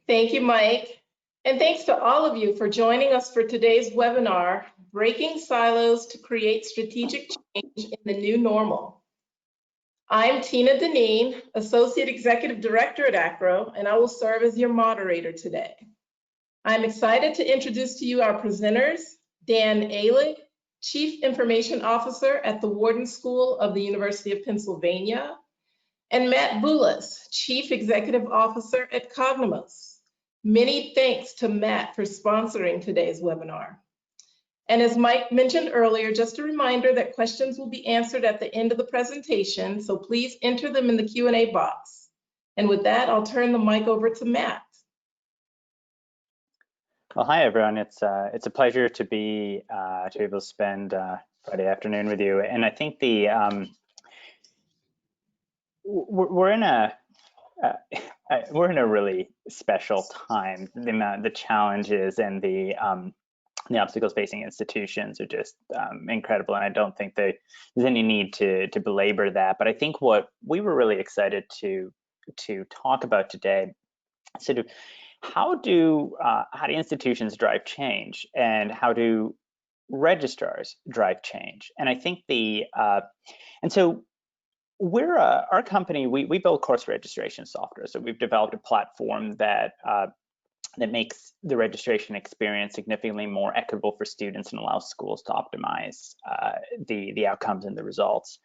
Thank you, Mike. And thanks to all of you for joining us for today's webinar, Breaking Silos to Create Strategic Change in the New Normal. I'm Tina Deneen, Associate Executive Director at AACRAO, and I will serve as your moderator today. I'm excited to introduce to you our presenters, Dan Alick, Chief Information Officer at the Wharton School of the University of Pennsylvania, and Matt Boulos, Chief Executive Officer at Cognomos. Many thanks to Matt for sponsoring today's webinar. And as Mike mentioned earlier, just a reminder that questions will be answered at the end of the presentation, so please enter them in the Q&A box. And with that, I'll turn the mic over to Matt. Well, hi everyone. It's a pleasure to be able to spend Friday afternoon with you. And I think we're in a really special time. The challenges and the obstacles facing institutions are just incredible, and I don't think there's any need to belabor that. But I think what we were really excited to talk about today, sort of how do institutions drive change, and how do registrars drive change? And I think and so we're our company, we build course registration software. So we've developed a platform that makes the registration experience significantly more equitable for students and allows schools to optimize the outcomes and the results.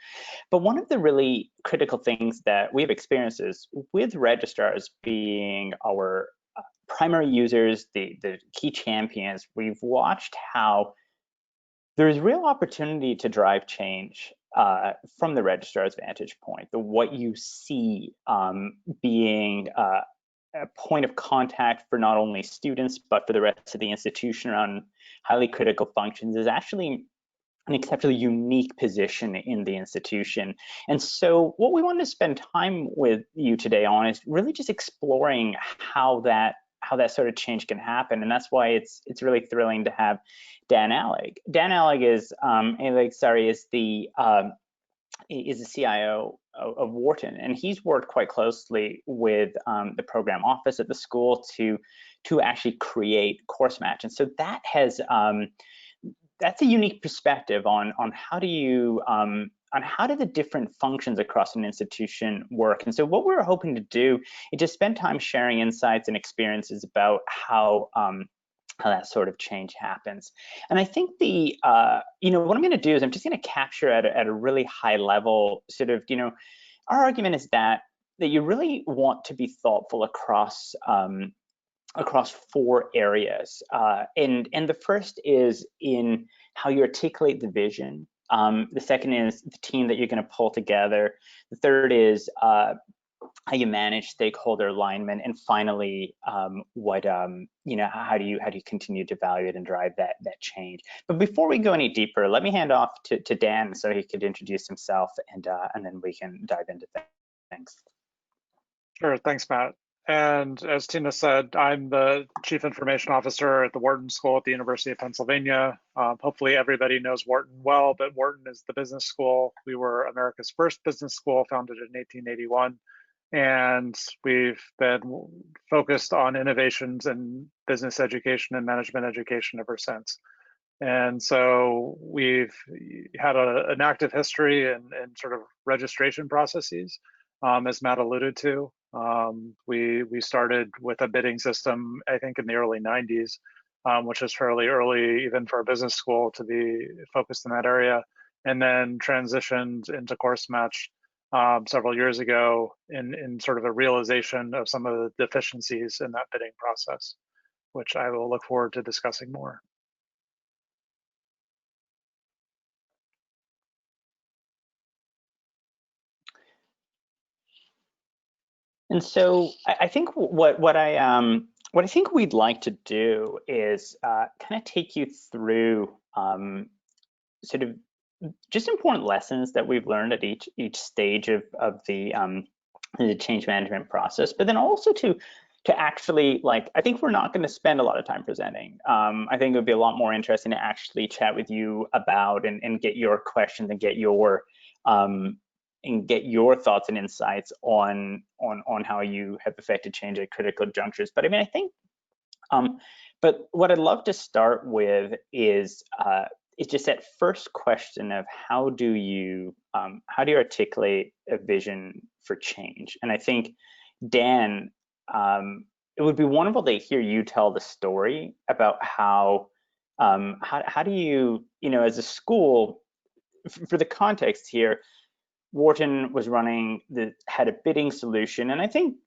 But one of the really critical things that we've experienced is with registrars being our primary users, the key champions, we've watched how there's real opportunity to drive change from the registrar's vantage point. What you see being a point of contact for not only students, but for the rest of the institution around highly critical functions is actually an exceptionally unique position in the institution. And so what we wanted to spend time with you today on is really just exploring how that sort of change can happen. And that's why it's really thrilling to have Dan Alick. Dan Alick is the CIO of Wharton, and he's worked quite closely with the program office at the school to actually create Course Match. And so that has that's a unique perspective on how do the different functions across an institution work. And so what we're hoping to do is just spend time sharing insights and experiences about how that sort of change happens. And I think what I'm going to do is I'm just going to capture at a really high level sort of, our argument is that you really want to be thoughtful across four areas. And the first is in how you articulate the vision. The second is the team that you're going to pull together. The third is how you manage stakeholder alignment, and finally, how do you continue to evaluate and drive that change? But before we go any deeper, let me hand off to Dan so he could introduce himself, and then we can dive into things. Sure, thanks, Matt. And as Tina said, I'm the Chief Information Officer at the Wharton School at the University of Pennsylvania. Hopefully everybody knows Wharton well, but Wharton is the business school. We were America's first business school, founded in 1881. And we've been focused on innovations in business education and management education ever since. And so we've had an active history in sort of registration processes, as Matt alluded to. We started with a bidding system, I think in the early 90s, which is fairly early even for a business school to be focused in that area, and then transitioned into Course Match several years ago in sort of a realization of some of the deficiencies in that bidding process, which I will look forward to discussing more. And so I think what I think we'd like to do is kind of take you through sort of just important lessons that we've learned at each stage of the change management process, but then also to actually, I think we're not going to spend a lot of time presenting. I think it would be a lot more interesting to actually chat with you about and get your questions and get your and get your thoughts and insights on how you have affected change at critical junctures. But I mean, I think, but what I'd love to start with is just that first question of how do you articulate a vision for change? And I think, Dan, it would be wonderful to hear you tell the story about how do you, as a school, for the context here, Wharton was had a bidding solution, and I think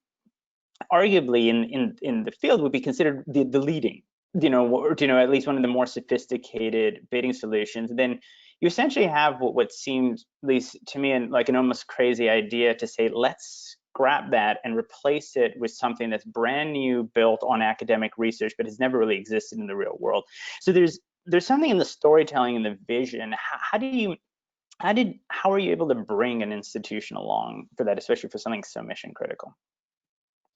arguably in the field would be considered the leading, at least one of the more sophisticated bidding solutions. And then you essentially have what seems, at least to me, like an almost crazy idea to say, let's scrap that and replace it with something that's brand new, built on academic research, but has never really existed in the real world. So there's something in the storytelling and the vision. How are you able to bring an institution along for that, especially for something so mission critical?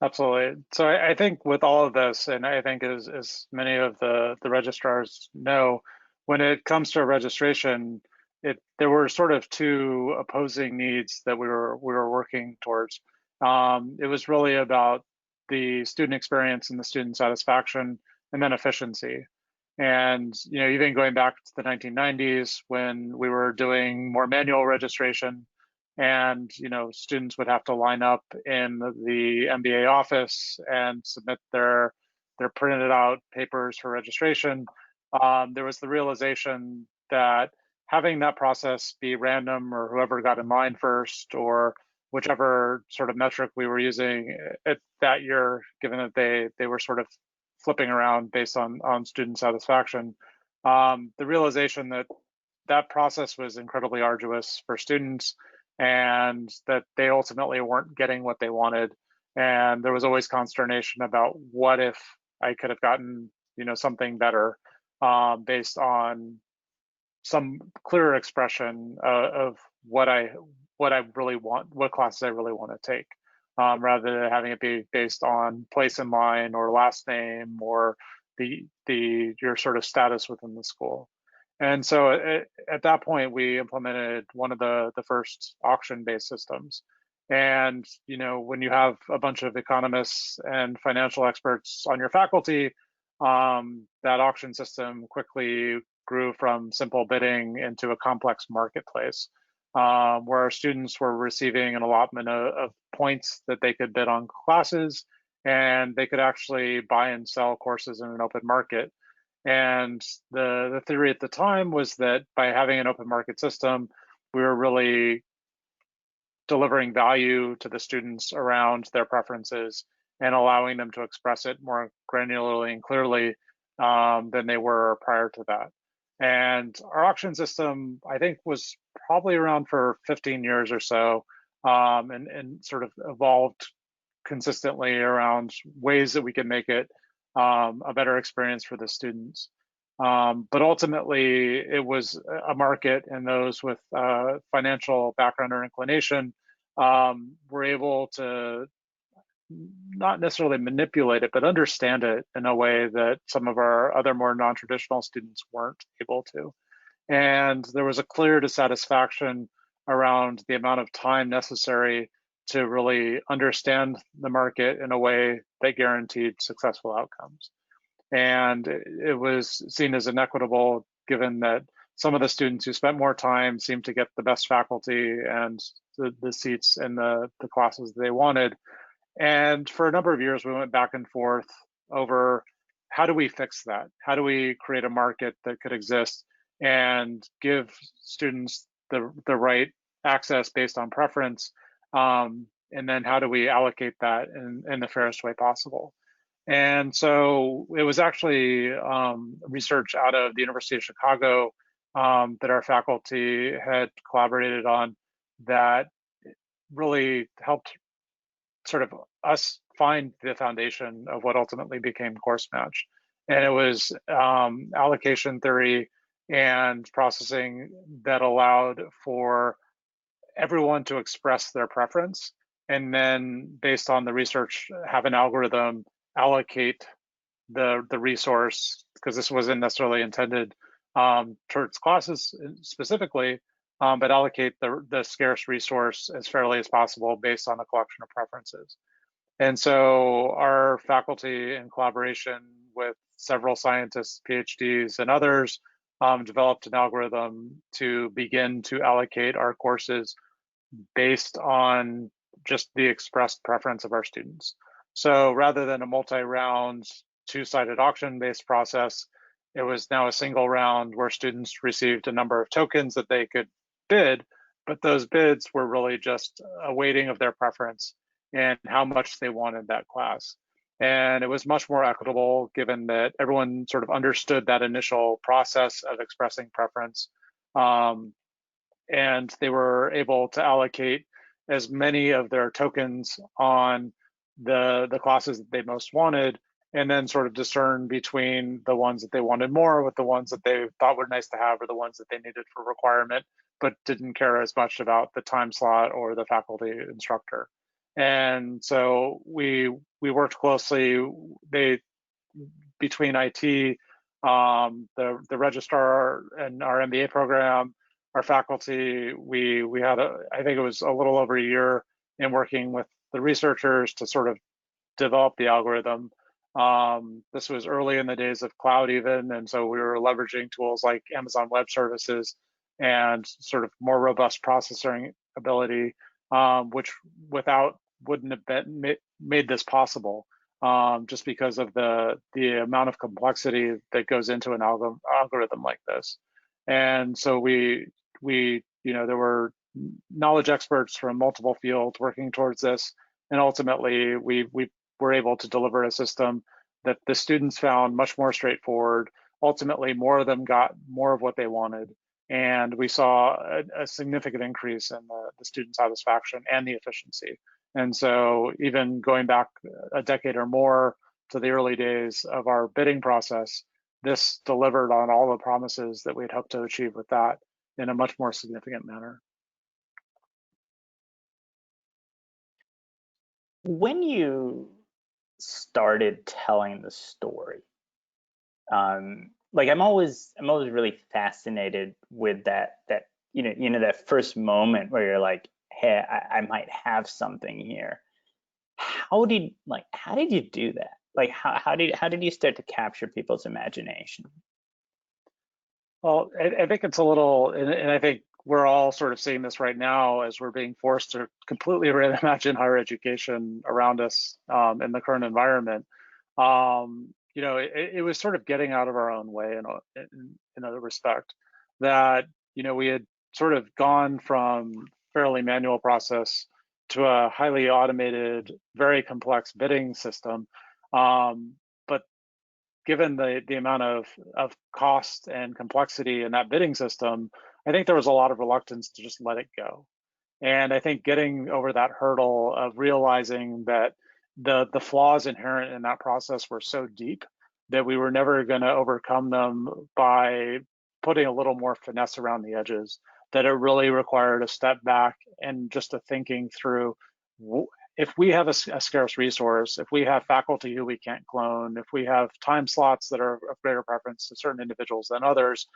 Absolutely. So I think with all of this, and I think as many of the registrars know, when it comes to registration, there were sort of two opposing needs that we were working towards. It was really about the student experience and the student satisfaction, and then efficiency. And even going back to the 1990s when we were doing more manual registration, and students would have to line up in the MBA office and submit their printed out papers for registration. There was the realization that having that process be random, or whoever got in line first, or whichever sort of metric we were using at that year, given that they were sort of flipping around based on student satisfaction, the realization that process was incredibly arduous for students, and that they ultimately weren't getting what they wanted. And there was always consternation about, what if I could have gotten something better, based on some clearer expression of what I really want, what classes I really want to take, rather than having it be based on place in line or last name or your sort of status within the school. And so at that point, we implemented one of the first auction-based systems. And when you have a bunch of economists and financial experts on your faculty, that auction system quickly grew from simple bidding into a complex marketplace, where our students were receiving an allotment of points that they could bid on classes, and they could actually buy and sell courses in an open market. And the theory at the time was that by having an open market system, we were really delivering value to the students around their preferences and allowing them to express it more granularly and clearly than they were prior to that. And our auction system, I think, was probably around for 15 years or so, and sort of evolved consistently around ways that we can make it a better experience for the students. But ultimately, it was a market, and those with financial background or inclination were able to not necessarily manipulate it, but understand it in a way that some of our other more non-traditional students weren't able to. And there was a clear dissatisfaction around the amount of time necessary to really understand the market in a way that guaranteed successful outcomes. And it was seen as inequitable, given that some of the students who spent more time seemed to get the best faculty and the seats in the classes they wanted. And for a number of years, we went back and forth over, how do we fix that? How do we create a market that could exist and give students the right access based on preference? And then how do we allocate that in the fairest way possible? And so it was actually research out of the University of Chicago that our faculty had collaborated on that really helped sort of us find the foundation of what ultimately became Course Match. And it was allocation theory and processing that allowed for everyone to express their preference, and then based on the research, have an algorithm allocate the resource, because this wasn't necessarily intended towards classes specifically, but allocate the scarce resource as fairly as possible based on a collection of preferences. And so our faculty, in collaboration with several scientists, PhDs, and others, developed an algorithm to begin to allocate our courses based on just the expressed preference of our students. So rather than a multi-round, two-sided auction-based process, it was now a single round where students received a number of tokens that they could bid, but those bids were really just a weighting of their preference and how much they wanted that class. And it was much more equitable given that everyone sort of understood that initial process of expressing preference. And they were able to allocate as many of their tokens on the classes that they most wanted, and then sort of discern between the ones that they wanted more with the ones that they thought were nice to have or the ones that they needed for requirement, but didn't care as much about the time slot or the faculty instructor. And so we worked closely between IT, the registrar and our MBA program, our faculty. We had I think it was a little over a year in working with the researchers to sort of develop the algorithm. This was early in the days of cloud even, and so we were leveraging tools like Amazon Web Services and sort of more robust processing ability, which wouldn't have been made this possible, just because of the amount of complexity that goes into an algorithm like this. And so there were knowledge experts from multiple fields working towards this, and ultimately we were able to deliver a system that the students found much more straightforward. Ultimately, more of them got more of what they wanted, and we saw a significant increase in the student satisfaction and the efficiency. And so even going back a decade or more to the early days of our bidding process, this delivered on all the promises that we'd hoped to achieve with that in a much more significant manner. When you started telling the story, like I'm always really fascinated with that that first moment where you're like, hey, I might have something here. How did you do that? Like how did you start to capture people's imagination? Well, I think it's a little, and I think we're all sort of seeing this right now as we're being forced to completely reimagine higher education around us in the current environment. It was sort of getting out of our own way in a respect that, we had sort of gone from fairly manual process to a highly automated, very complex bidding system. But given the amount of cost and complexity in that bidding system, I think there was a lot of reluctance to just let it go. And I think getting over that hurdle of realizing that the flaws inherent in that process were so deep that we were never going to overcome them by putting a little more finesse around the edges, that it really required a step back and just a thinking through, if we have a scarce resource, if we have faculty who we can't clone, if we have time slots that are of greater preference to certain individuals than others,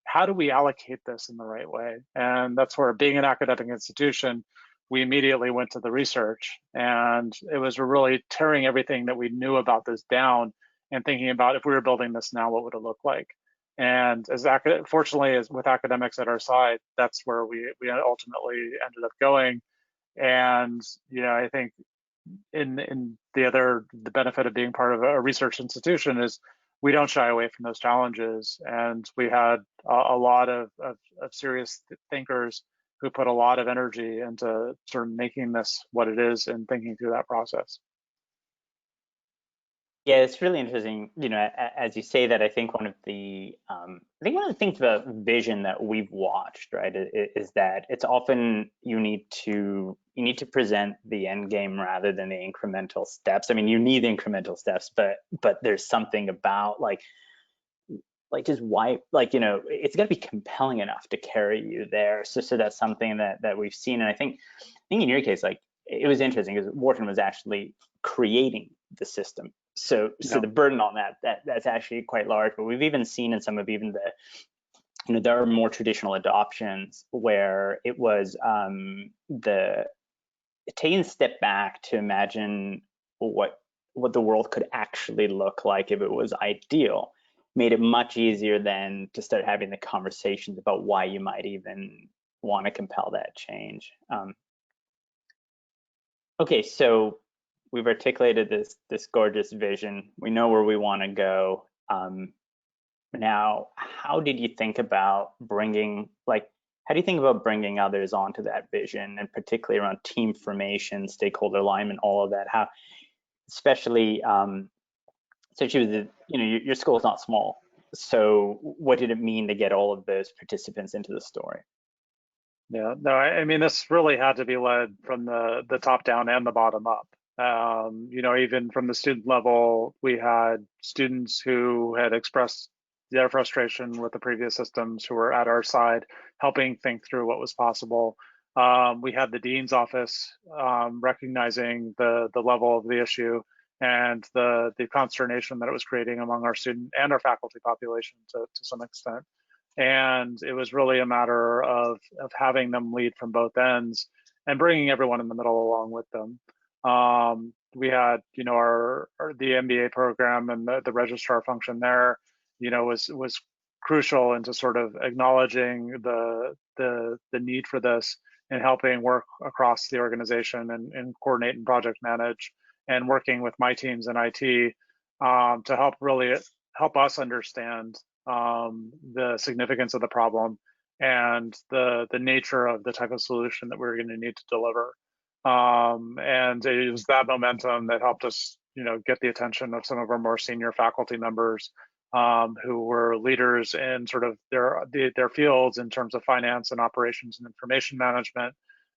how do we allocate this in the right way? And that's where, being an academic institution, we immediately went to the research, and it was really tearing everything that we knew about this down and thinking about, if we were building this now, what would it look like? And fortunately, as with academics at our side, that's where we ultimately ended up going. And I think in the benefit of being part of a research institution is we don't shy away from those challenges. And we had a lot of serious thinkers who put a lot of energy into sort of making this what it is and thinking through that process. Yeah, it's really interesting. As you say that, I think one of the things about vision that we've watched, right, is that it's often you need to present the end game rather than the incremental steps. I mean, you need incremental steps, but there's something about like just why, it's got to be compelling enough to carry you there. So that's something that we've seen, and I think in your case, like, it was interesting because Wharton was actually creating the system. So the burden on that's actually quite large. But we've even seen in some of even there are more traditional adoptions where it was taking a step back to imagine what the world could actually look like if it was ideal, made it much easier than to start having the conversations about why you might even want to compel that change. Okay, so we've articulated this gorgeous vision. We know where we want to go. Now, how did you think about how do you think about bringing others onto that vision, and particularly around team formation, stakeholder alignment, all of that? How, especially, your school is not small. So what did it mean to get all of those participants into the story? Yeah, no, I mean, this really had to be led from the top down and the bottom up. Even from the student level, we had students who had expressed their frustration with the previous systems who were at our side, helping think through what was possible. We had the dean's office recognizing the level of the issue and the consternation that it was creating among our student and our faculty population to some extent. And it was really a matter of having them lead from both ends and bringing everyone in the middle along with them. We had, the MBA program and the registrar function there, was crucial into sort of acknowledging the need for this and helping work across the organization and coordinate and project manage, and working with my teams in IT to help us understand the significance of the problem and the nature of the type of solution that we're going to need to deliver. And it was that momentum that helped us, get the attention of some of our more senior faculty members who were leaders in sort of their fields in terms of finance and operations and information management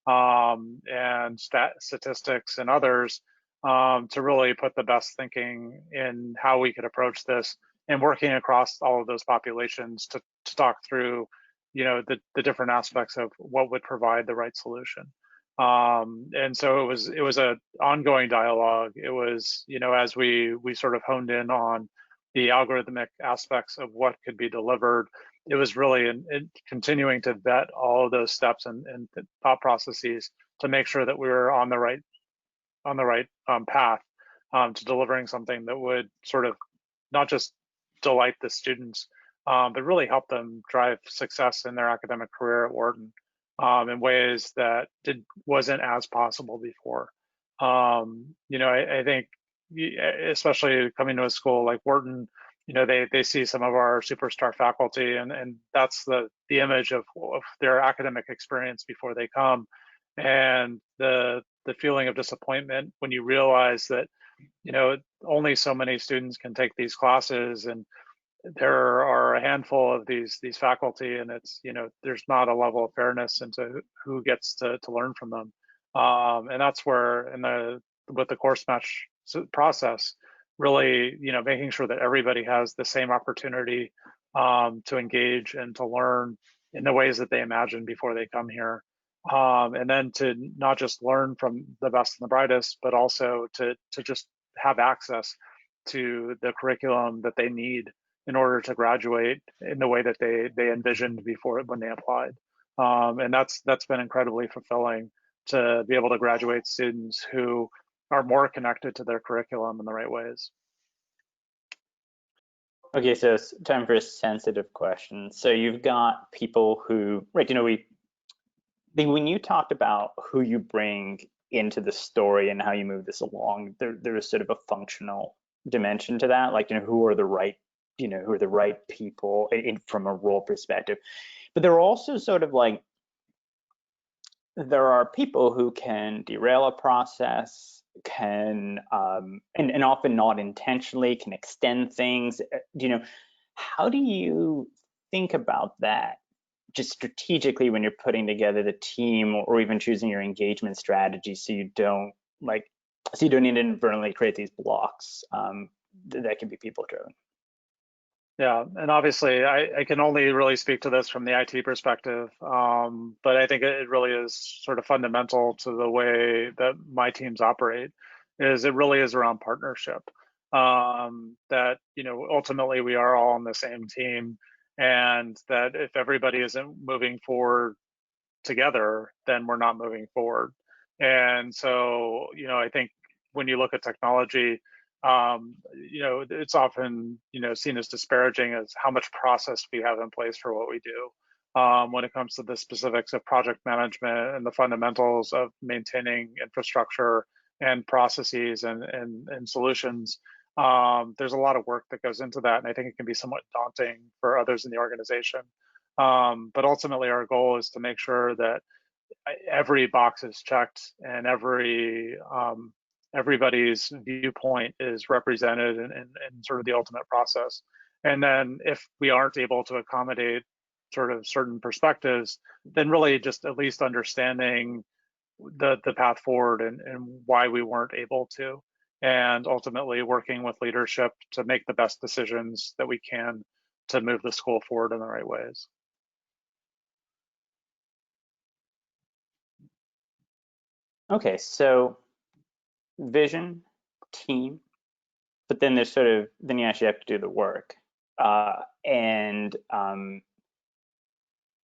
and statistics and others to really put the best thinking in how we could approach this, and working across all of those populations to talk through, the different aspects of what would provide the right solution. And so it was an ongoing dialogue. It was, as we sort of honed in on the algorithmic aspects of what could be delivered, it was really in continuing to vet all of those steps and thought processes to make sure that we were on the right path to delivering something that would sort of not just delight the students, but really help them drive success in their academic career at Wharton in ways that wasn't as possible before. I think, especially coming to a school like Wharton, they see some of our superstar faculty, and that's the image of their academic experience before they come, and the feeling of disappointment when you realize that only so many students can take these classes, and there are a handful of these faculty, and it's there's not a level of fairness into who gets to learn from them, and that's where with the course match process, really making sure that everybody has the same opportunity to engage and to learn in the ways that they imagine before they come here, and then to not just learn from the best and the brightest, but also to just have access to the curriculum that they need in order to graduate in the way that they envisioned before when they applied. And that's been incredibly fulfilling, to be able to graduate students who are more connected to their curriculum in the right ways. Okay, so it's time for a sensitive question. So you've got people who, right, when you talked about who you bring into the story and how you move this along, there is sort of a functional dimension to that, like, who are the right people from a role perspective. But there are also sort of like, there are people who can derail a process, can, and often not intentionally, can extend things. How do you think about that, just strategically, when you're putting together the team, or even choosing your engagement strategy, so you don't inadvertently create these blocks that can be people driven? Yeah, and obviously I can only really speak to this from the IT perspective, but I think it really is sort of fundamental to the way that my teams operate. It really is around partnership, that ultimately we are all on the same team, and that if everybody isn't moving forward together, then we're not moving forward. And so, I think when you look at technology, it's often, seen as disparaging as how much process we have in place for what we do. When it comes to the specifics of project management and the fundamentals of maintaining infrastructure and processes and solutions, there's a lot of work that goes into that. And I think it can be somewhat daunting for others in the organization. But ultimately, our goal is to make sure that every box is checked and everybody's viewpoint is represented in sort of the ultimate process. And then if we aren't able to accommodate sort of certain perspectives, then really just at least understanding the path forward and why we weren't able to, and ultimately working with leadership to make the best decisions that we can to move the school forward in the right ways. Okay, so vision, team, but then there's then you actually have to do the work.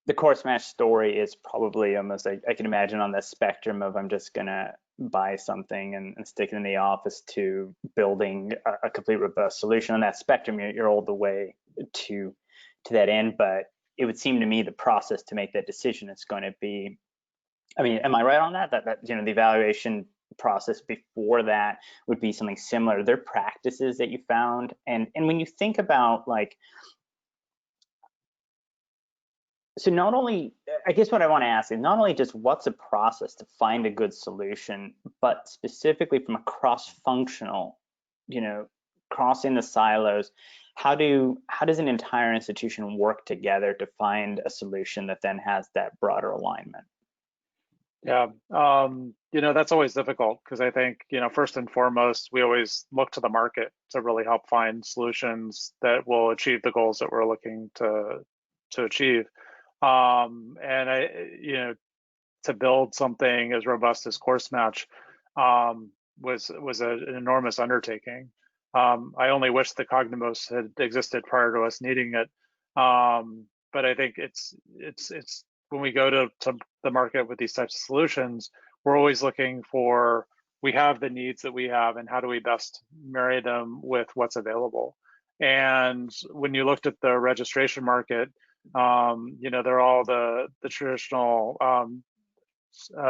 The course match story is probably almost, I can imagine, on the spectrum of I'm just gonna buy something and stick it in the office to building a complete robust solution. On that spectrum, you're all the way to that end, but it would seem to me the process to make that decision is going to be, I mean, am I right on that? That the evaluation process before that would be something similar. Are there practices that you found? And when you think about so not only, I guess what I want to ask is not only just what's a process to find a good solution, but specifically from a cross-functional, crossing the silos, how does an entire institution work together to find a solution that then has that broader alignment? Yeah, that's always difficult because I think, first and foremost, we always look to the market to really help find solutions that will achieve the goals that we're looking to achieve. To build something as robust as Course Match was an enormous undertaking. I only wish the Cognimos had existed prior to us needing it. But I think it's when we go to the market with these types of solutions, we're always looking for, we have the needs that we have and how do we best marry them with what's available. And when you looked at the registration market, they're all the traditional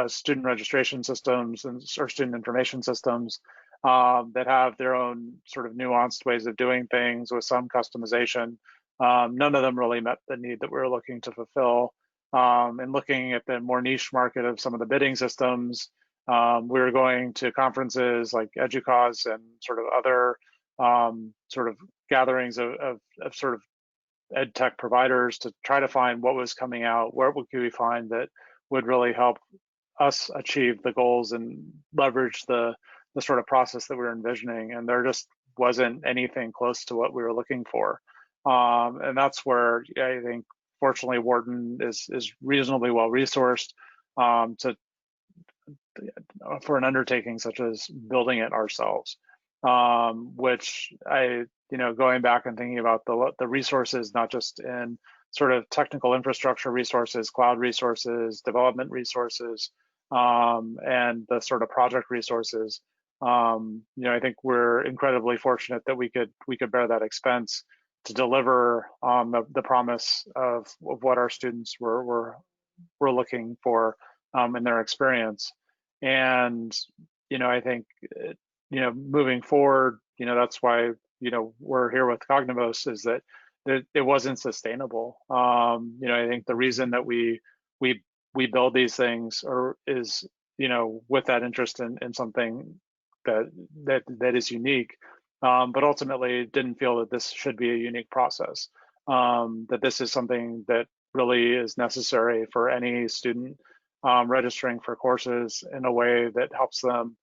student registration systems or student information systems that have their own sort of nuanced ways of doing things with some customization. None of them really met the need that we were looking to fulfill. And looking at the more niche market of some of the bidding systems, we were going to conferences like EDUCAUSE and sort of other sort of gatherings of sort of ed tech providers to try to find what was coming out, where could we find that would really help us achieve the goals and leverage the sort of process that we were envisioning. And there just wasn't anything close to what we were looking for. And that's where I think, fortunately, Wharton is reasonably well resourced for an undertaking such as building it ourselves. Which going back and thinking about the resources, not just in sort of technical infrastructure resources, cloud resources, development resources, and the sort of project resources, I think we're incredibly fortunate that we could bear that expense to deliver on the promise of what our students were looking for in their experience. And I think moving forward, that's why we're here with Cognimos, is that it wasn't sustainable. I think the reason that we build these things is with that interest in something that is unique, but ultimately didn't feel that this should be a unique process. That this is something that really is necessary for any student registering for courses in a way that helps them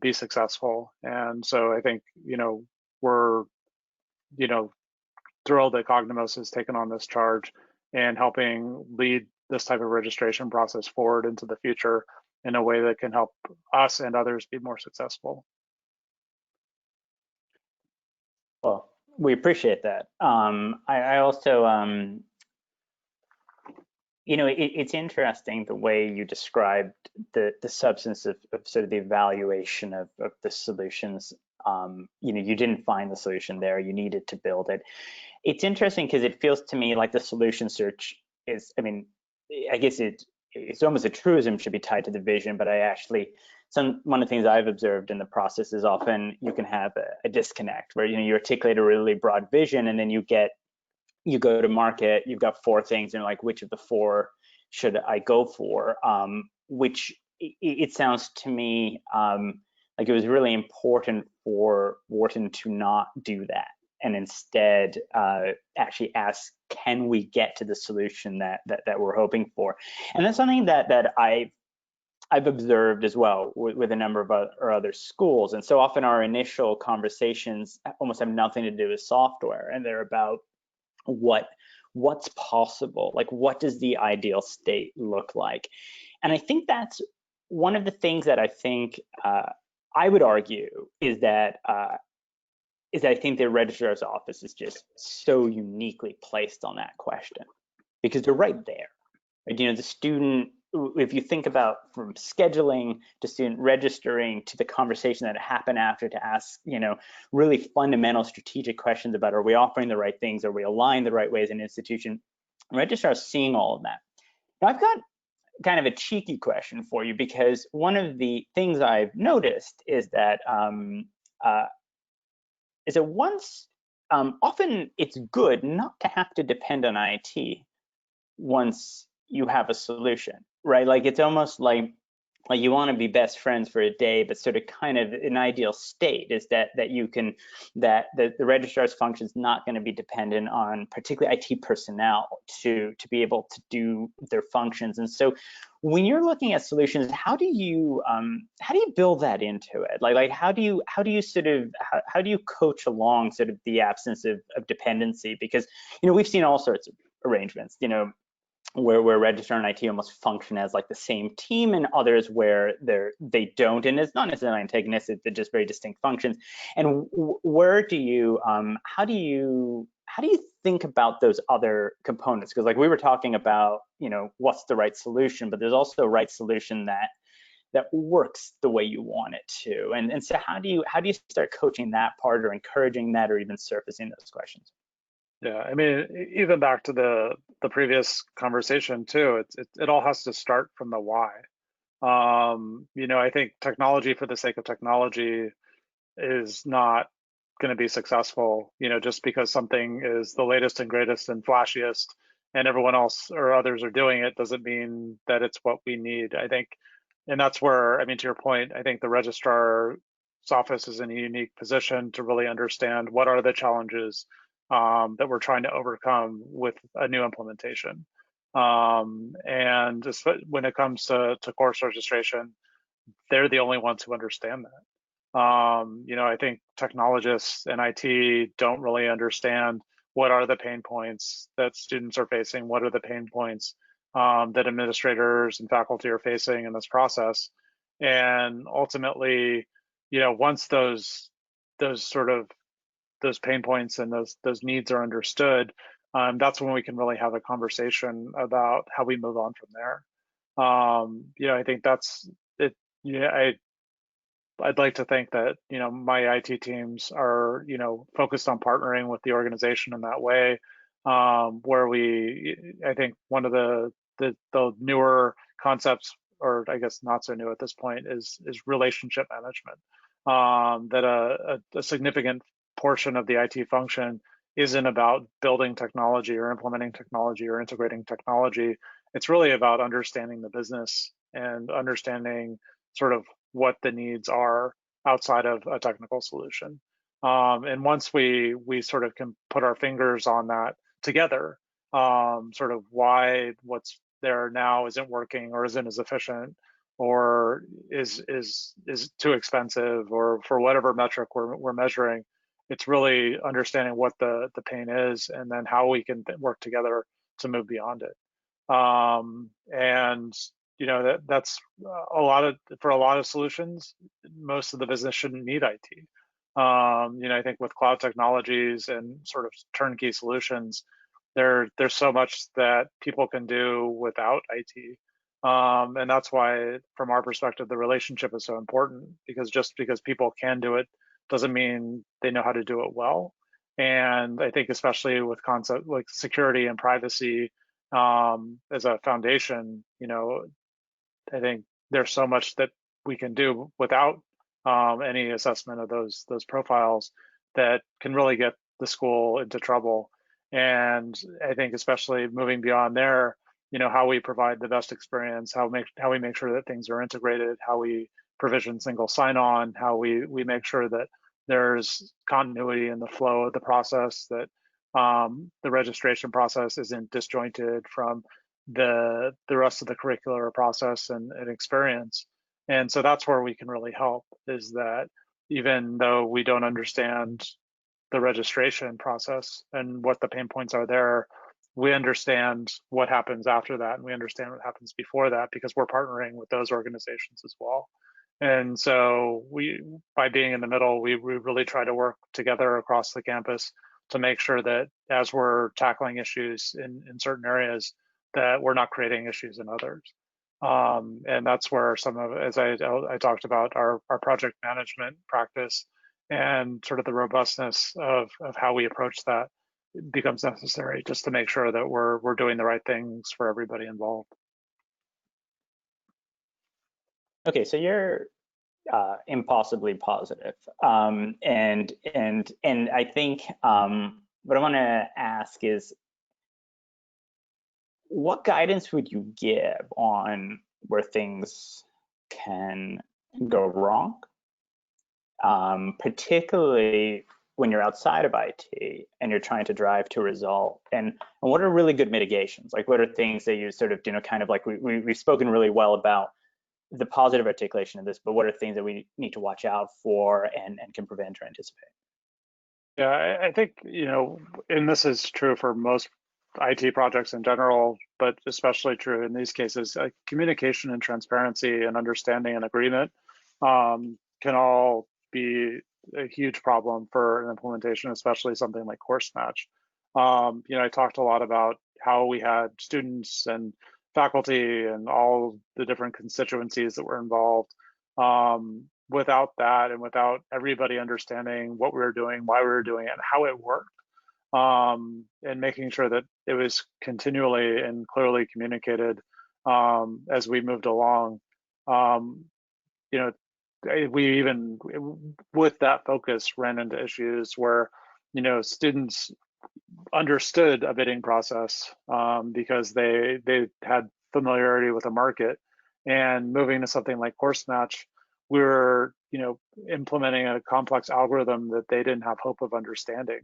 be successful. And so I think we're thrilled that Cognimos has taken on this charge and helping lead this type of registration process forward into the future in a way that can help us and others be more successful. Well, We appreciate that. I also, you know, it's interesting the way you described the substance of sort of the evaluation of the solutions. You know, you didn't find the solution there, you needed to build it. It's interesting because it feels to me like the solution search is, I mean, I guess it's almost a truism should be tied to the vision, but one of the things I've observed in the process is often you can have a disconnect where, you know, you articulate a really broad vision and then you go to market, you've got 4 things and like, which of the 4 should I go for? Which it sounds to me like it was really important for Wharton to not do that and instead actually ask, can we get to the solution that we're hoping for? And that's something that I've observed as well with a number of other schools. And so often our initial conversations almost have nothing to do with software, and they're about what's possible, like what does the ideal state look like? And I think that's one of the things that I think I would argue is that I think the registrar's office is just so uniquely placed on that question because they're right there. You know, the student, if you think about from scheduling to student registering to the conversation that happened after to ask, you know, really fundamental strategic questions about, are we offering the right things? Are we aligned the right way as an institution? Registrar is seeing all of that. Now, I've got kind of a cheeky question for you because one of the things I've noticed is that often it's good not to have to depend on IT once you have a solution, right? Like it's almost like you want to be best friends for a day, but sort of kind of an ideal state is that the registrar's function is not going to be dependent on particularly IT personnel to be able to do their functions. And so when you're looking at solutions, how do you build that into it? Like how do you coach along sort of the absence of dependency? Because, you know, we've seen all sorts of arrangements, you know, where registrar and IT almost function as like the same team, and others where they don't, and it's not necessarily antagonistic, they're just very distinct functions. And where do you how do you think about those other components? Because like we were talking about, you know, what's the right solution, but there's also a right solution that works the way you want it to. And so how do you start coaching that part or encouraging that or even surfacing those questions? Yeah, I mean, even back to the previous conversation too, it all has to start from the why. You know, I think technology for the sake of technology is not going to be successful, you know, just because something is the latest and greatest and flashiest and everyone else or others are doing it doesn't mean that it's what we need, I think. And that's where, I mean, to your point, I think the registrar's office is in a unique position to really understand what are the challenges that we're trying to overcome with a new implementation. And just when it comes to course registration, they're the only ones who understand that. You know, I think technologists and IT don't really understand what are the pain points that students are facing, what are the pain points that administrators and faculty are facing in this process. And ultimately, you know, once those pain points and those needs are understood, that's when we can really have a conversation about how we move on from there. You know, I think that's it. Yeah, I'd like to think that, you know, my IT teams are, you know, focused on partnering with the organization in that way, where I think one of the newer concepts, or I guess not so new at this point, is relationship management. That a significant portion of the IT function isn't about building technology or implementing technology or integrating technology. It's really about understanding the business and understanding sort of what the needs are outside of a technical solution. And once we sort of can put our fingers on that together, sort of why what's there now isn't working or isn't as efficient or is too expensive, or for whatever metric we're measuring, it's really understanding what the pain is and then how we can work together to move beyond it. And you know, that's for a lot of solutions, most of the business shouldn't need IT. I think with cloud technologies and sort of turnkey solutions, there's so much that people can do without IT. And that's why, from our perspective, the relationship is so important, because just because people can do it doesn't mean they know how to do it well. And I think especially with concepts like security and privacy as a foundation, I think there's so much that we can do without any assessment of those profiles that can really get the school into trouble. And I think especially moving beyond there, how we provide the best experience, how we make sure that things are integrated, how we provision single sign-on, how we make sure that there's continuity in the flow of the process, that the registration process isn't disjointed from the rest of the curricular process and experience. And so that's where we can really help, is that even though we don't understand the registration process and what the pain points are there, we understand what happens after that, and we understand what happens before that, because we're partnering with those organizations as well. And so by being in the middle, we really try to work together across the campus to make sure that as we're tackling issues in certain areas, that we're not creating issues in others. And that's where some of, as I talked about, our project management practice and sort of the robustness of how we approach that becomes necessary, just to make sure that we're doing the right things for everybody involved. Okay, so you're impossibly positive, and I think what I want to ask is, what guidance would you give on where things can go wrong, particularly when you're outside of IT and you're trying to drive to a result? And what are really good mitigations? Like, what are things that you sort of, kind of like we've spoken really well about the positive articulation of this, but what are things that we need to watch out for and can prevent or anticipate? Yeah, I think, and this is true for most IT projects in general, but especially true in these cases, communication and transparency and understanding and agreement can all be a huge problem for an implementation, especially something like course match. I talked a lot about how we had students and faculty and all the different constituencies that were involved. Without that, and without everybody understanding what we were doing, why we were doing it, and how it worked, and making sure that it was continually and clearly communicated as we moved along. We even, with that focus, ran into issues where, students understood a bidding process because they had familiarity with the market, and moving to something like course match, we were implementing a complex algorithm that they didn't have hope of understanding.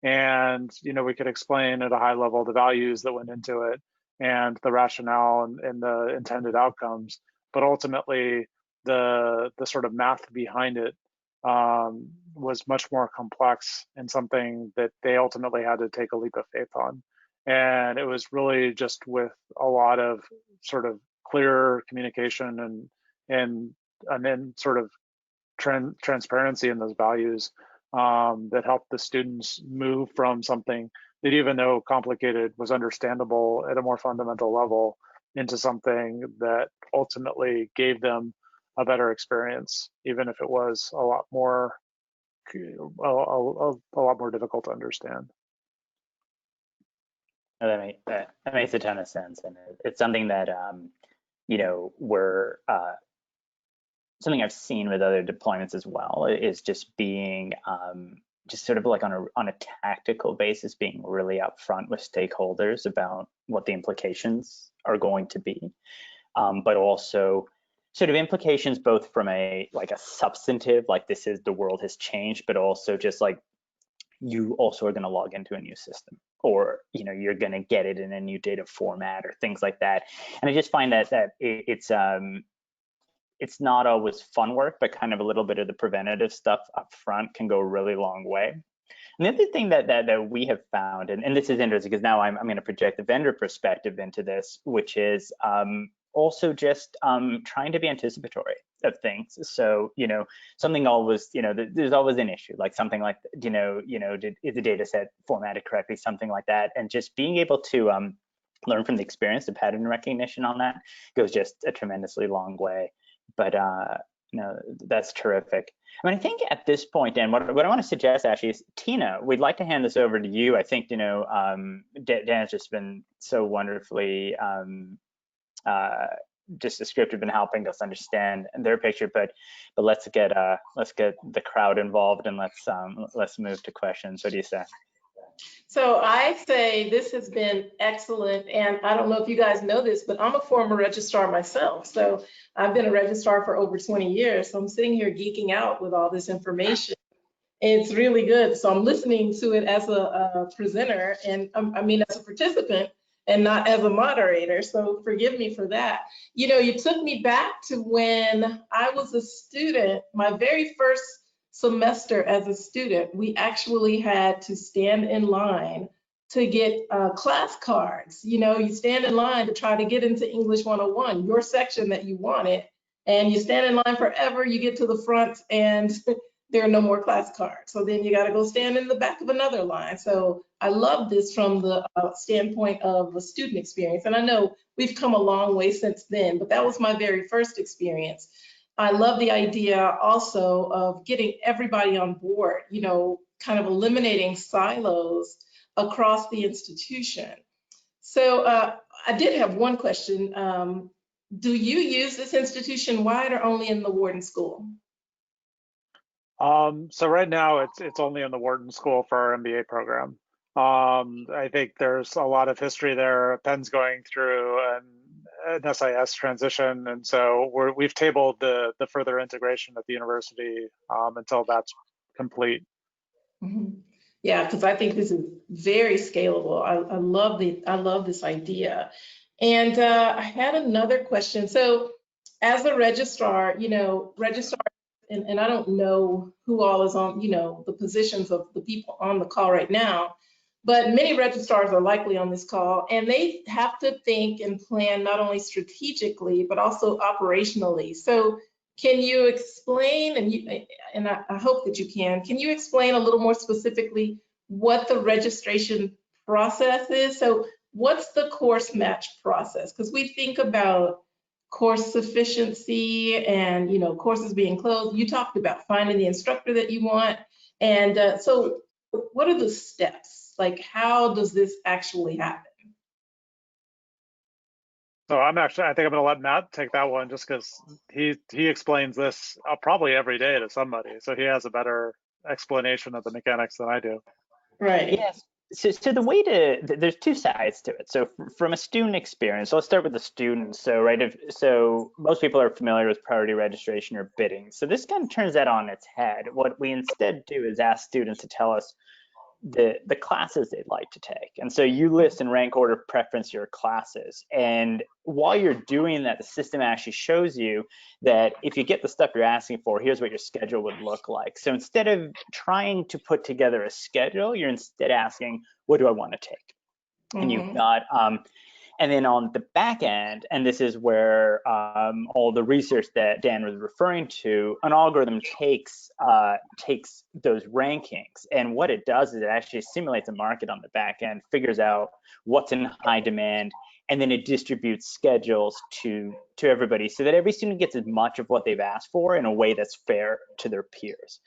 And we could explain at a high level the values that went into it and the rationale and the intended outcomes, but ultimately the sort of math behind it was much more complex, and something that they ultimately had to take a leap of faith on. And it was really just with a lot of sort of clear communication and then sort of transparency in those values that helped the students move from something that, even though complicated, was understandable at a more fundamental level, into something that ultimately gave them a better experience, even if it was a lot more difficult to understand. That makes a ton of sense, and it's something that we're something I've seen with other deployments as well, is just being just sort of like on a tactical basis, being really upfront with stakeholders about what the implications are going to be, but also sort of implications both from a substantive, like this is the world has changed, but also just like you also are going to log into a new system, or you're going to get it in a new data format or things like that. And I just find that it's not always fun work, but kind of a little bit of the preventative stuff up front can go a really long way. And the other thing that we have found, and this is interesting because now I'm going to project the vendor perspective into this, which is also just trying to be anticipatory of things. So, something always, there's always an issue, like something like, is the data set formatted correctly, something like that. And just being able to learn from the experience, the pattern recognition on that goes just a tremendously long way. But that's terrific. I mean, I think at this point, Dan, what I want to suggest actually is, Tina, we'd like to hand this over to you. I think, Dan's just been so wonderfully just descriptive in helping us understand their picture, but let's get the crowd involved, and let's move to questions. What do you say? So I say this has been excellent, and I don't know if you guys know this, but I'm a former registrar myself. So I've been a registrar for over 20 years. So I'm sitting here geeking out with all this information. It's really good. So I'm listening to it as a presenter, and as a participant and not as a moderator. So forgive me for that. You took me back to when I was a student, my very first semester as a student. We actually had to stand in line to get class cards. You stand in line to try to get into English 101, your section that you wanted, and you stand in line forever. You get to the front and there are no more class cards. So then you got to go stand in the back of another line. So I love this from the standpoint of the student experience. And I know we've come a long way since then, but that was my very first experience. I love the idea also of getting everybody on board, kind of eliminating silos across the institution. So I did have one question. Do you use this institution wide or only in the Wharton School? So right now it's only in the Wharton School for our MBA program. I think there's a lot of history there. Penn's going through an SIS transition, and so we've tabled the further integration at the university until that's complete. Mm-hmm. Yeah, because I think this is very scalable. I love this idea. And I had another question. So as a registrar, registrar, and I don't know who all is on, the positions of the people on the call right now, but many registrars are likely on this call, and they have to think and plan not only strategically, but also operationally. So can you explain, and I hope that you can you explain a little more specifically what the registration process is? So what's the course match process? Because we think about course sufficiency and, courses being closed. You talked about finding the instructor that you want. And so what are the steps? Like, how does this actually happen? So I think I'm going to let Matt take that one, just because he explains this probably every day to somebody. So he has a better explanation of the mechanics than I do. Right. Yes. So there's two sides to it. So from a student experience, so let's start with the students. So so most people are familiar with priority registration or bidding. So this kind of turns that on its head. What we instead do is ask students to tell us the classes they'd like to take. And so you list in rank order of preference your classes. And while you're doing that, the system actually shows you that if you get the stuff you're asking for, here's what your schedule would look like. So instead of trying to put together a schedule, you're instead asking, what do I want to take? And you've got, and then on the back end, and this is where all the research that Dan was referring to, an algorithm takes those rankings, and what it does is it actually simulates a market on the back end, figures out what's in high demand, and then it distributes schedules to everybody so that every student gets as much of what they've asked for in a way that's fair to their peers.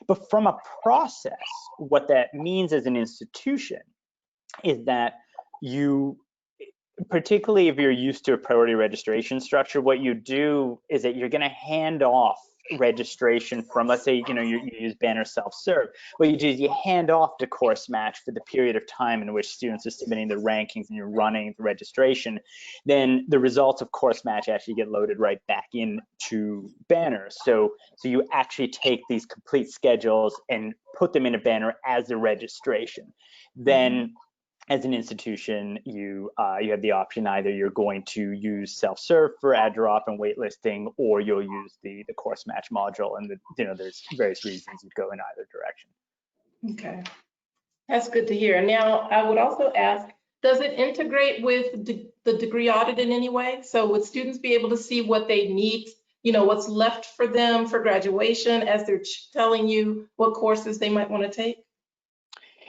But from a process, what that means as an institution is that you, particularly if you're used to a priority registration structure, what you do is that you're going to hand off registration from, let's say, you use Banner self-serve. What you do is you hand off to course match for the period of time in which students are submitting their rankings and you're running the registration. Then the results of course match actually get loaded right back into Banner. So you actually take these complete schedules and put them in a Banner as a registration. Then as an institution, you have the option, either you're going to use self-serve for add drop and waitlisting, or you'll use the course match module, and there's various reasons you go in either direction. Okay, that's good to hear. Now, I would also ask, Does it integrate with the degree audit in any way? So would students be able to see what they need, what's left for them for graduation as they're telling you what courses they might want to take?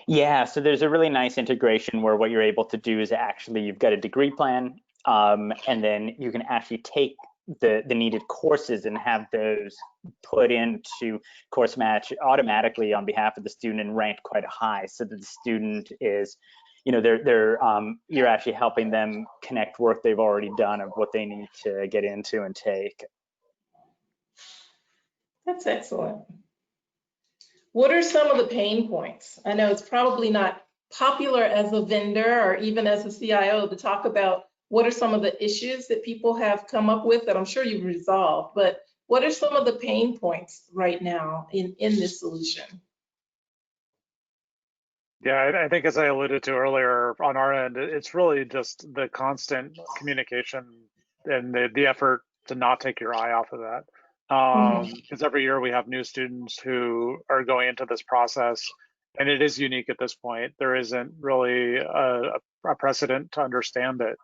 Yeah, so there's a really nice integration where what you're able to do is actually you've got a degree plan, and then you can actually take the needed courses and have those put into course match automatically on behalf of the student and ranked quite high, so that the student is, you're actually helping them connect work they've already done of what they need to get into and take. That's excellent. What are some of the pain points? I know it's probably not popular as a vendor or even as a CIO to talk about what are some of the issues that people have come up with that I'm sure you've resolved, but what are some of the pain points right now in this solution? Yeah, I think as I alluded to earlier on our end, it's really just the constant communication and the effort to not take your eye off of that. Because every year we have new students who are going into this process, and it is unique at this point. There isn't really a precedent to understand it.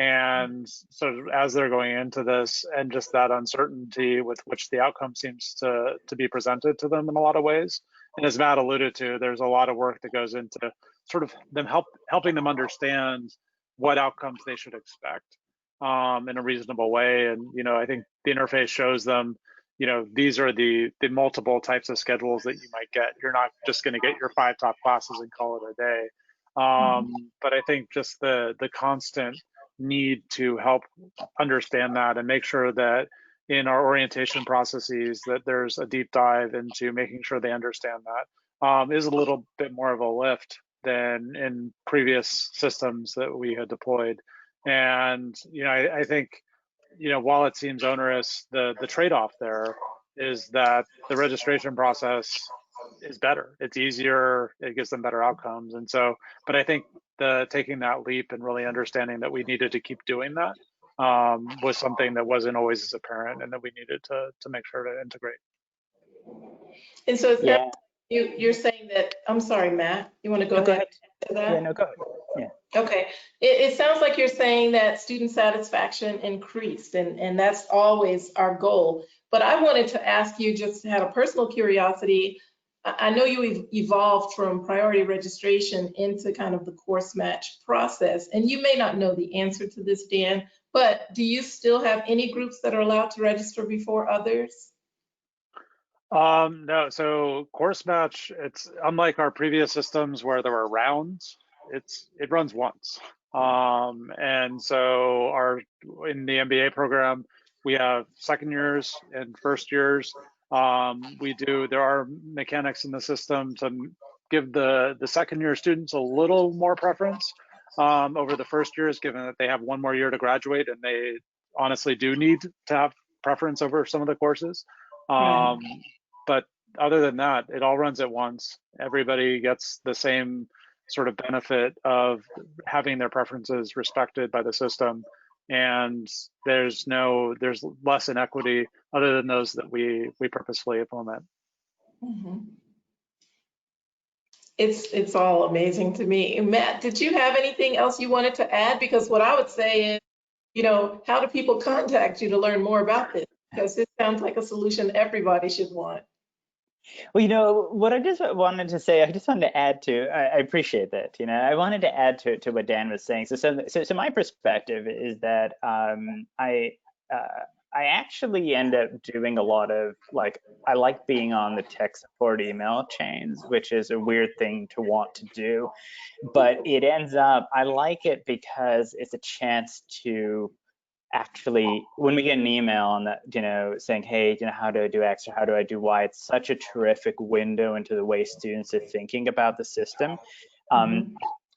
And so as they're going into this, and just that uncertainty with which the outcome seems to be presented to them in a lot of ways. And as Matt alluded to, there's a lot of work that goes into sort of them helping them understand what outcomes they should expect in a reasonable way. And, I think the interface shows them, these are the multiple types of schedules that you might get. You're not just going to get your 5 top classes and call it a day. But I think just the constant need to help understand that and make sure that in our orientation processes that there's a deep dive into making sure they understand that is a little bit more of a lift than in previous systems that we had deployed. And I think while it seems onerous, the trade-off there is that the registration process is better. It's easier. It gives them better outcomes. And so, but I think taking that leap and really understanding that we needed to keep doing that was something that wasn't always as apparent, and that we needed to make sure to integrate. And so you're saying that, I'm sorry, Matt, you want to go ahead? Yeah, no, go ahead. Yeah. Okay. It sounds like you're saying that student satisfaction increased, and that's always our goal. But I wanted to ask you, just had a personal curiosity. I know you evolved from priority registration into kind of the course match process, and you may not know the answer to this, Dan, but do you still have any groups that are allowed to register before others? No, so course match, it's unlike our previous systems where there were rounds, it runs once. And so in the MBA program, we have second years and first years. There are mechanics in the system to give the second year students a little more preference over the first years, given that they have one more year to graduate, and they honestly do need to have preference over some of the courses. But other than that, it all runs at once. Everybody gets the same sort of benefit of having their preferences respected by the system. And there's less inequity other than those that we purposefully implement. It's all amazing to me. Matt, did you have anything else you wanted to add? Because what I would say is, how do people contact you to learn more about this? Because this sounds like a solution everybody should want. Well, what I just wanted to say, I just wanted to add to, I appreciate that, I wanted to add to what Dan was saying. So my perspective is that I actually end up doing a lot of, I like being on the tech support email chains, which is a weird thing to want to do, but it ends up, I like it because it's a chance to actually, when we get an email on that, saying, hey, how do I do X or how do I do Y? It's such a terrific window into the way students are thinking about the system.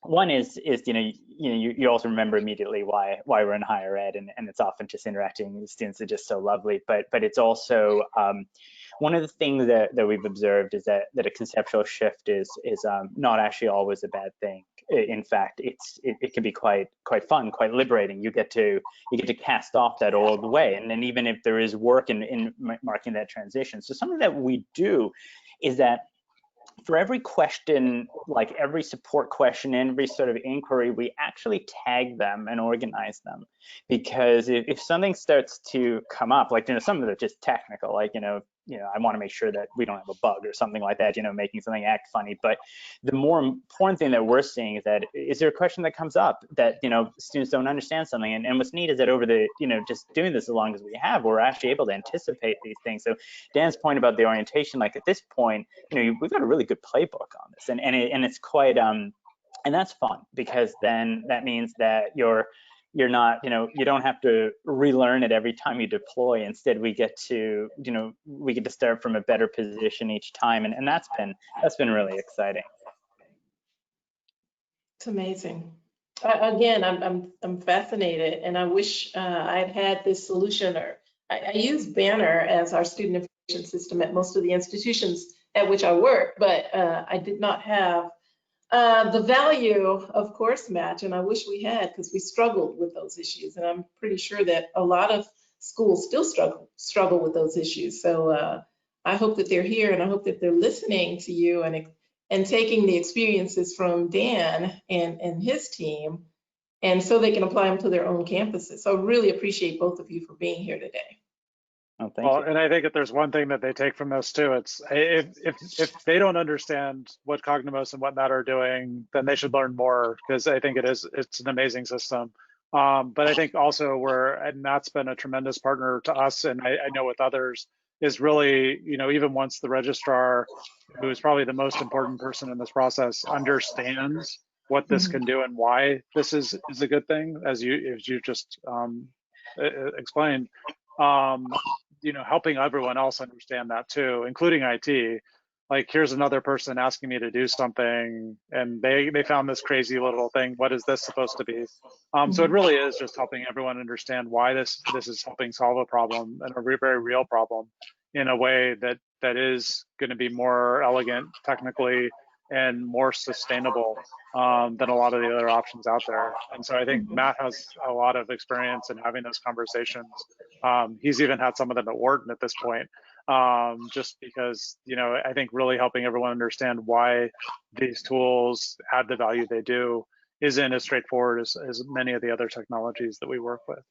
One is you also remember immediately why we're in higher ed, and it's often just interacting with students are just so lovely. But it's also one of the things that we've observed is that a conceptual shift is not actually always a bad thing. In fact, it can be quite fun, quite liberating. You get to cast off that old way, and then even if there is work in marking that transition. So something that we do is that for every question, like every support question, every sort of inquiry, we actually tag them and organize them. Because if something starts to come up, like, some of it just technical, like, I want to make sure that we don't have a bug or something like that, making something act funny. But the more important thing that we're seeing is that, is there a question that comes up that, students don't understand something? And what's neat is that over the, just doing this as long as we have, we're actually able to anticipate these things. So Dan's point about the orientation, like at this point, we've got a really good playbook on this, and it's quite, and that's fun, because then that means that you're not, you don't have to relearn it every time you deploy. Instead, we get to, start from a better position each time, and that's been really exciting. It's amazing. Again, I'm fascinated, and I wish I'd had this solution. Or I use Banner as our student information system at most of the institutions at which I work, but I did not have the value of course match, and I wish we had, because we struggled with those issues, and I'm pretty sure that a lot of schools still struggle with those issues. So I hope that they're here, and I hope that they're listening to you and taking the experiences from Dan and his team, and so they can apply them to their own campuses. So I really appreciate both of you for being here today. Oh, thank you. And I think if there's one thing that they take from this too, it's if they don't understand what Cognos and what Meta are doing, then they should learn more, because I think it's an amazing system. But I think also and Matt's been a tremendous partner to us, and I know with others, is really, even once the registrar, who is probably the most important person in this process, understands what this can do and why this is a good thing, as you just explained. Helping everyone else understand that too, including IT. Like, here's another person asking me to do something, and they found this crazy little thing. What is this supposed to be? So it really is just helping everyone understand why this is helping solve a problem, and a very real problem, in a way that is going to be more elegant technically and more sustainable than a lot of the other options out there. And so I think Matt has a lot of experience in having those conversations. He's even had some of them at Wharton at this point, just because, I think really helping everyone understand why these tools add the value they do isn't as straightforward as many of the other technologies that we work with.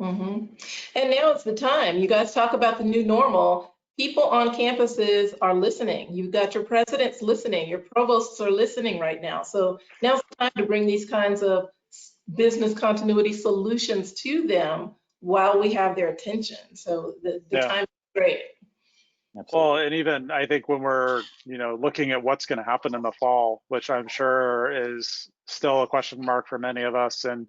And now it's the time. You guys talk about the new normal. People on campuses are listening. You've got your presidents listening. Your provosts are listening right now. So now's the time to bring these kinds of business continuity solutions to them while we have their attention. So the time is great. Absolutely. Well, and even I think when we're, looking at what's going to happen in the fall, which I'm sure is still a question mark for many of us, and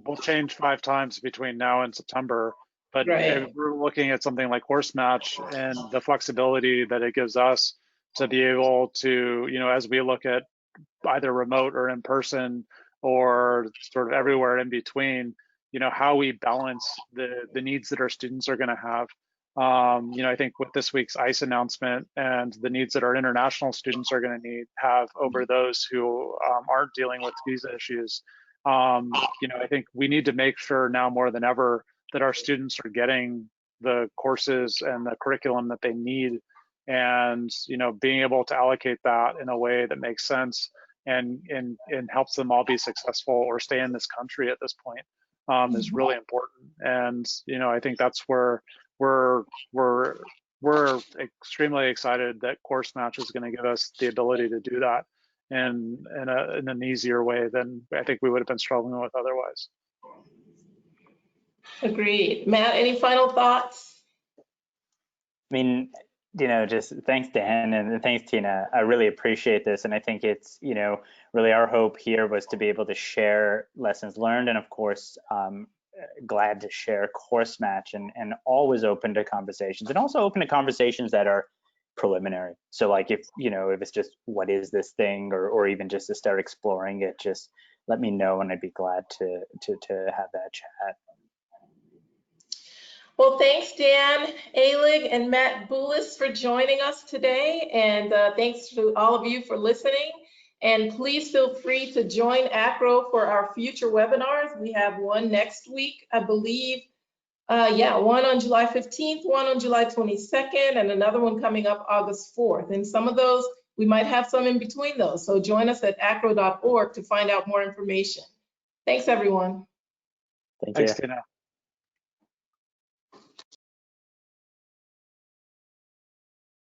will change 5 times between now and September. But if we're looking at something like Course Match and the flexibility that it gives us to be able to, as we look at either remote or in person or sort of everywhere in between, how we balance the needs that our students are going to have. I think with this week's ICE announcement and the needs that our international students are going to have over those who aren't dealing with visa issues, I think we need to make sure now more than ever that our students are getting the courses and the curriculum that they need, and being able to allocate that in a way that makes sense and helps them all be successful or stay in this country at this point is really important. And I think that's where we're extremely excited that Course Match is going to give us the ability to do that in an easier way than I think we would have been struggling with otherwise. Agreed. Matt, any final thoughts? I mean, just thanks, Dan, and thanks, Tina. I really appreciate this. And I think it's, really our hope here was to be able to share lessons learned, and of course, glad to share Course Match, and always open to conversations, and also open to conversations that are preliminary. So like if it's just, what is this thing, or even just to start exploring it, just let me know, and I'd be glad to have that chat. Well, thanks, Dan Alig and Matt Boulis, for joining us today. And thanks to all of you for listening. And please feel free to join AACRAO for our future webinars. We have one next week, I believe. One on July 15th, one on July 22nd, and another one coming up August 4th. And some of those We might have some in between those. So join us at acro.org to find out more information. Thanks, everyone. Thank you. Thanks, Tina.